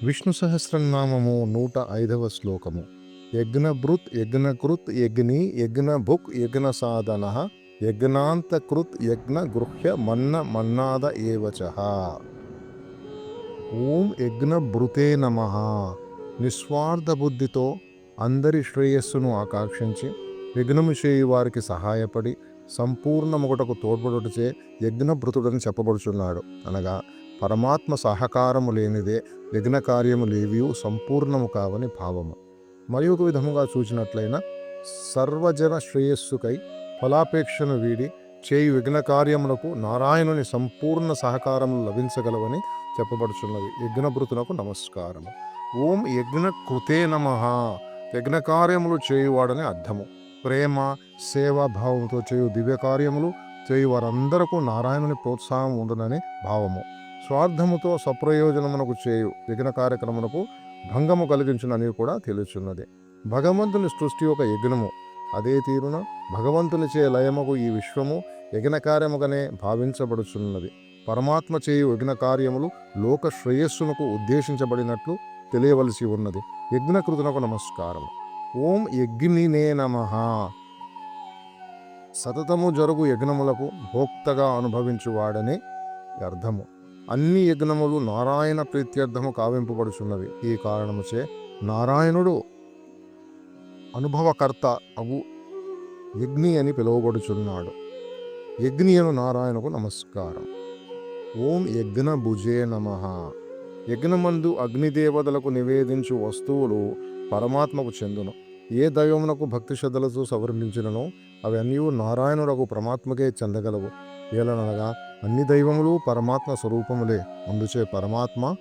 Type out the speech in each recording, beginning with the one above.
విష్ణు సహస్రనామము 105వ శ్లోకము. యజ్ఞభృత్ యజ్ఞకృత్ యజ్ఞి యజ్ఞభుక్ యజ్ఞ సాధన యజ్ఞాంతకృత్ యజ్ఞ గృహ్య మన్న మన్నాద ఏవచః. ఓం యజ్ఞభృతే నమః. నిస్వార్థ బుద్ధితో అందరి శ్రేయస్సును ఆకాంక్షించి యజ్ఞము చేయి వారికి సహాయపడి సంపూర్ణముగుటకు తోడ్పడుటచే యజ్ఞభృతుడని చెప్పబడుచున్నాడు. అనగా పరమాత్మ సహకారము లేనిదే యజ్ఞ కార్యము లేవియు సంపూర్ణము కావని భావము. మరి ఒక విధముగా చూచినట్లయిన సర్వజన శ్రేయస్సుకై ఫలాపేక్షను వీడి చేయు యజ్ఞ కార్యములకు నారాయణుని సంపూర్ణ సహకారములు లభించగలవని చెప్పబడుచున్నది. యజ్ఞభృతునకు నమస్కారము. ఓం యజ్ఞ కృతే నమః. యజ్ఞ కార్యములు చేయువాడని అర్థము. ప్రేమ సేవాభావంతో చేయు దివ్య కార్యములు చేయు వారందరకు నారాయణుని ప్రోత్సాహం ఉండునని భావము. స్వార్థముతో సప్రయోజనమునకు చేయు యజ్ఞ కార్యక్రమునకు భంగము కలిగించునని కూడా తెలుచున్నది. భగవంతుని సృష్టి ఒక యజ్ఞము. అదే తీరున భగవంతునిచే లయముకు ఈ విశ్వము యజ్ఞ కార్యముగానే భావించబడుచున్నది. పరమాత్మ చేయు యజ్ఞ కార్యములు లోక శ్రేయస్సునకు ఉద్దేశించబడినట్లు తెలియవలసి ఉన్నది. యజ్ఞకృతునకు నమస్కారం. ఓం యజ్ఞినే నమః. సతతము జరుగు యజ్ఞములకు భోక్తగా అనుభవించువాడని అర్థము. అన్ని యజ్ఞములు నారాయణ ప్రీత్యర్థము కావింపబడుచున్నవి. ఈ కారణముచే నారాయణుడు అనుభవకర్త అవు యజ్ఞి అని పిలువబడుచున్నాడు. యజ్ఞి అను నారాయణకు నమస్కారం. ఓం యజ్ఞభుజే నమః. యజ్ఞమందు అగ్నిదేవతలకు నివేదించు వస్తువులు పరమాత్మకు చెందును. ఏ దైవమునకు భక్తి శ్రద్ధలతో సవరించిననో అవి అన్నీ నారాయణుడకు పరమాత్మకే చెందగలవు. ఏలనగా అన్ని దైవములు పరమాత్మ స్వరూపములే. అందుచే పరమాత్మ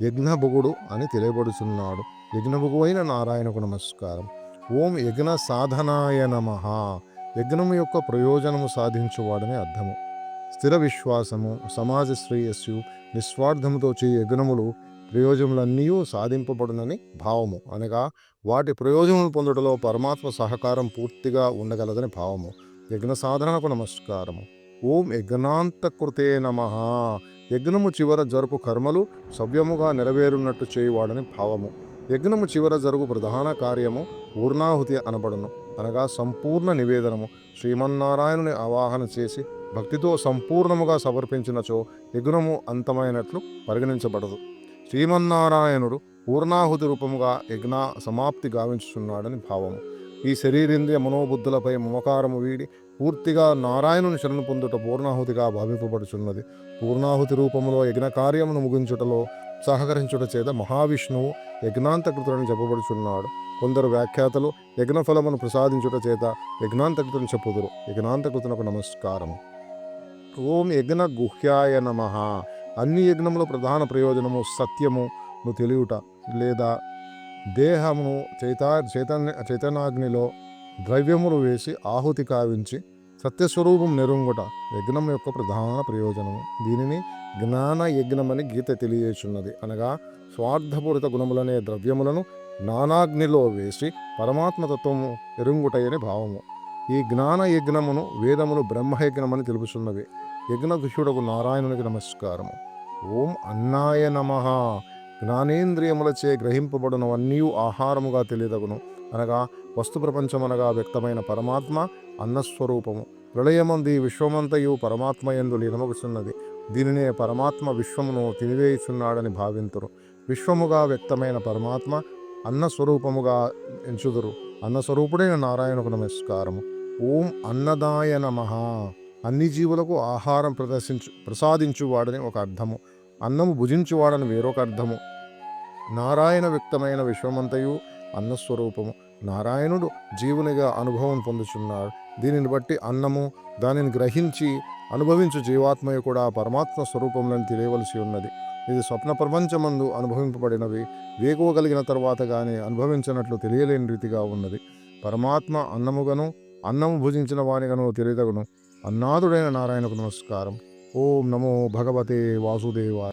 యజ్ఞభుగుడు అని తెలియబడుచున్నాడు. యజ్ఞభుగు అయిన నారాయణకు నమస్కారం. ఓం యజ్ఞ సాధనాయ నమః. యజ్ఞము యొక్క ప్రయోజనము సాధించువాడని అర్థము. స్థిర విశ్వాసము, సమాజ శ్రేయస్సు, నిస్వార్థముతో చేయ యజ్ఞములు ప్రయోజనములన్నీ సాధింపబడునని భావము. అనగా వాటి ప్రయోజనములు పొందుటలో పరమాత్మ సహకారం పూర్తిగా ఉండగలదని భావము. యజ్ఞ సాధనకు నమస్కారము. ఓం యజ్ఞాంతకృతే నమః. యజ్ఞము చివర జరుపు కర్మలు సవ్యముగా నెరవేరున్నట్టు చేయువాడని భావము. యజ్ఞము చివర జరుగు ప్రధాన కార్యము పూర్ణాహుతి అనబడును. అనగా సంపూర్ణ నివేదనము. శ్రీమన్నారాయణుని ఆవాహన చేసి భక్తితో సంపూర్ణముగా సమర్పించినచో యజ్ఞము అంతమైనట్లు పరిగణించబడదు. శ్రీమన్నారాయణుడు పూర్ణాహుతి రూపముగా యజ్ఞ సమాప్తి గావించుచున్నాడని భావము. ఈ శరీరేంద్రియ మనోబుద్ధులపై మమకారము వీడి పూర్తిగా నారాయణుని శరణు పొందుట పూర్ణాహుతిగా భావింపబడుచున్నది. పూర్ణాహుతి రూపములో యజ్ఞ కార్యమును ముగించుటలో సహకరించుట చేత మహావిష్ణువు యజ్ఞాంతకృతుడని చెప్పబడుచున్నాడు. కొందరు వ్యాఖ్యాతలు యజ్ఞఫలమును ప్రసాదించుట చేత యజ్ఞాంతకృతుని చెప్పుదురు. యజ్ఞాంతకృతునకు నమస్కారము. ఓం యజ్ఞ గుహ్యాయ నమః. అన్ని యజ్ఞముల ప్రధాన ప్రయోజనము సత్యమును తెలియుట లేదా దేహమును చైతన్యాగ్నిలో ద్రవ్యములు వేసి ఆహుతి కావించి సత్యస్వరూపం నెరుంగుట యజ్ఞం యొక్క ప్రధాన ప్రయోజనము. దీనిని జ్ఞాన యజ్ఞమని గీత తెలియచున్నది. అనగా స్వార్థపూరిత గుణములనే ద్రవ్యములను జ్ఞానాగ్నిలో వేసి పరమాత్మతత్వము ఎరుంగుటయని భావము. ఈ జ్ఞాన యజ్ఞమును వేదములు బ్రహ్మయజ్ఞమని తెలుపుచున్నవి. యజ్ఞదుషుడకు నారాయణునికి నమస్కారము. ఓం అన్నాయ నమః. జ్ఞానేంద్రియములచే గ్రహింపబడినవన్నీ ఆహారముగా తెలియదగును. అనగా వస్తు ప్రపంచమనగా వ్యక్తమైన పరమాత్మ అన్నస్వరూపము. ప్రళయమంది విశ్వమంతయు పరమాత్మ యందు లీనమగుచున్నది. దీనినే పరమాత్మ విశ్వమును తినివేయుచున్నాడని భావింతురు. విశ్వముగా వ్యక్తమైన పరమాత్మ అన్నస్వరూపముగా ఎంచుదురు. అన్నస్వరూపుడైన నారాయణకు నమస్కారము. ఓం అన్నదాయ నమః. అన్ని జీవులకు ఆహారం ప్రసాదించువాడని ఒక అర్థము. అన్నము భుజించువాడని వేరొక అర్థము. నారాయణ వ్యక్తమైన విశ్వమంతయు అన్నస్వరూపము. నారాయణుడు జీవునిగా అనుభవం పొందుచున్నాడు. దీనిని బట్టి అన్నము దానిని గ్రహించి అనుభవించు జీవాత్మయు కూడా పరమాత్మ స్వరూపములను తెలియవలసి ఉన్నది. ఇది స్వప్న ప్రపంచమందు అనుభవింపబడినవి వేకువ కలిగిన తర్వాత కానీ అనుభవించినట్లు తెలియలేని రీతిగా ఉన్నది. పరమాత్మ అన్నముగను అన్నము భుజించిన వానిగను తెలియదగును. అన్నాదుడైన నారాయణకు నమస్కారం. ఓం నమో భగవతే వాసుదేవాయ.